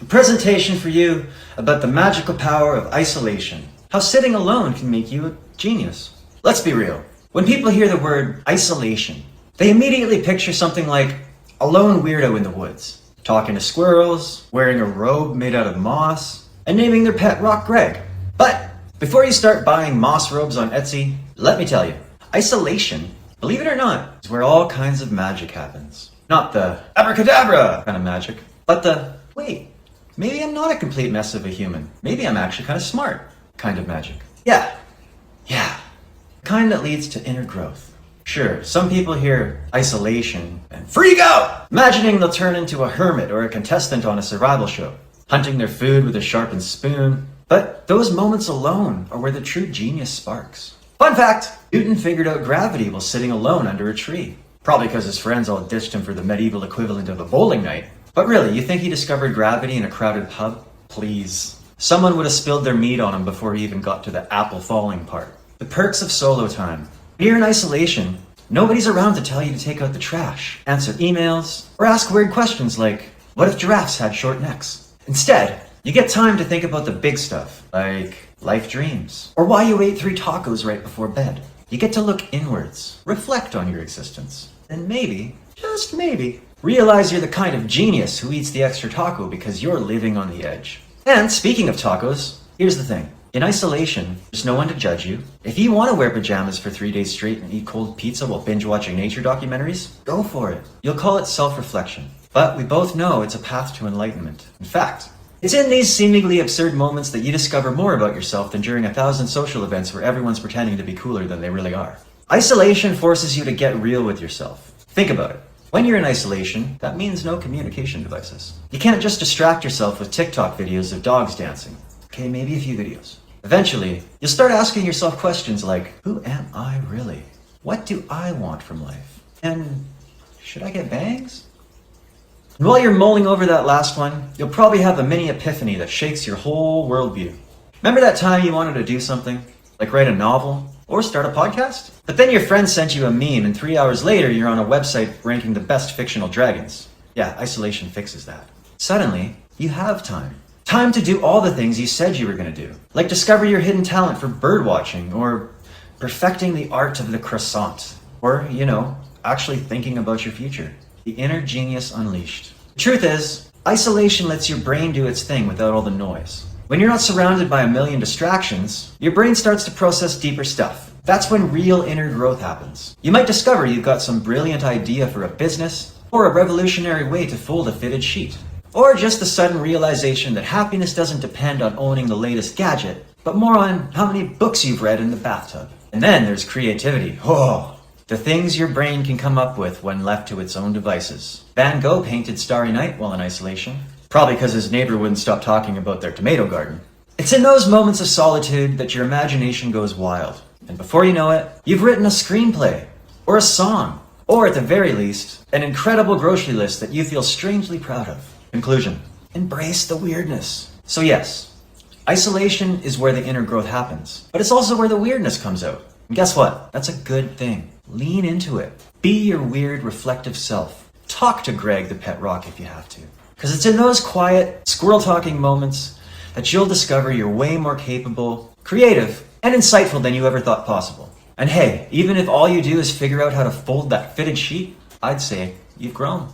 presentation for you about the magical power of isolation. How sitting alone can make you a genius. Let's be real. When people hear the word isolation, they immediately picture something like a lone weirdo in the woods, talking to squirrels, wearing a robe made out of moss, and naming their pet rock Greg. But before you start buying moss robes on Etsy, let me tell you, isolation, believe it or not, is where all kinds of magic happens. Not the abracadabra kind of magic, but the, wait, maybe I'm not a complete mess of a human. Maybe I'm actually kind of smart kind of magic. Yeah. The kind that leads to inner growth. Sure, some people hear isolation and freak out, imagining they'll turn into a hermit or a contestant on a survival show, hunting their food with a sharpened spoon. But those moments alone are where the true genius sparks. Fun fact, Newton figured out gravity while sitting alone under a tree. Probably because his friends all ditched him for the medieval equivalent of a bowling night. But really, you think he discovered gravity in a crowded pub? Please. Someone would have spilled their meat on him before he even got to the apple falling part. The perks of solo time. When you're in isolation, nobody's around to tell you to take out the trash, answer emails, or ask weird questions like, what if giraffes had short necks? Instead, you get time to think about the big stuff, like life dreams, or why you ate 3 tacos right before bed. You get to look inwards, reflect on your existence, and maybe, just maybe, realize you're the kind of genius who eats the extra taco because you're living on the edge. And speaking of tacos, here's the thing. In isolation, there's no one to judge you. If you want to wear pajamas for 3 days straight and eat cold pizza while binge-watching nature documentaries, go for it. You'll call it self-reflection. But we both know it's a path to enlightenment. In fact, it's in these seemingly absurd moments that you discover more about yourself than during 1,000 social events where everyone's pretending to be cooler than they really are. Isolation forces you to get real with yourself. Think about it. When you're in isolation, that means no communication devices. You can't just distract yourself with TikTok videos of dogs dancing. Okay, maybe a few videos. Eventually, you'll start asking yourself questions like, who am I really? What do I want from life? And should I get bangs? And while you're mulling over that last one, you'll probably have a mini epiphany that shakes your whole worldview. Remember that time you wanted to do something? Like write a novel? Or start a podcast? But then your friend sent you a meme and 3 hours later you're on a website ranking the best fictional dragons. Yeah, isolation fixes that. Suddenly, you have time. Time to do all the things you said you were going to do. Like discover your hidden talent for bird watching, or perfecting the art of the croissant. Or, actually thinking about your future. The inner genius unleashed. The truth is, isolation lets your brain do its thing without all the noise. When you're not surrounded by a million distractions, your brain starts to process deeper stuff. That's when real inner growth happens. You might discover you've got some brilliant idea for a business, or a revolutionary way to fold a fitted sheet. Or just the sudden realization that happiness doesn't depend on owning the latest gadget, but more on how many books you've read in the bathtub. And then there's creativity. Oh, the things your brain can come up with when left to its own devices. Van Gogh painted Starry Night while in isolation. Probably because his neighbor wouldn't stop talking about their tomato garden. It's in those moments of solitude that your imagination goes wild. And before you know it, you've written a screenplay, or a song, or at the very least, an incredible grocery list that you feel strangely proud of. Conclusion. Embrace the weirdness. So yes, isolation is where the inner growth happens, but it's also where the weirdness comes out. And guess what? That's a good thing. Lean into it. Be your weird, reflective self. Talk to Greg the pet rock if you have to. Because it's in those quiet, squirrel-talking moments that you'll discover you're way more capable, creative, and insightful than you ever thought possible. And hey, even if all you do is figure out how to fold that fitted sheet, I'd say you've grown.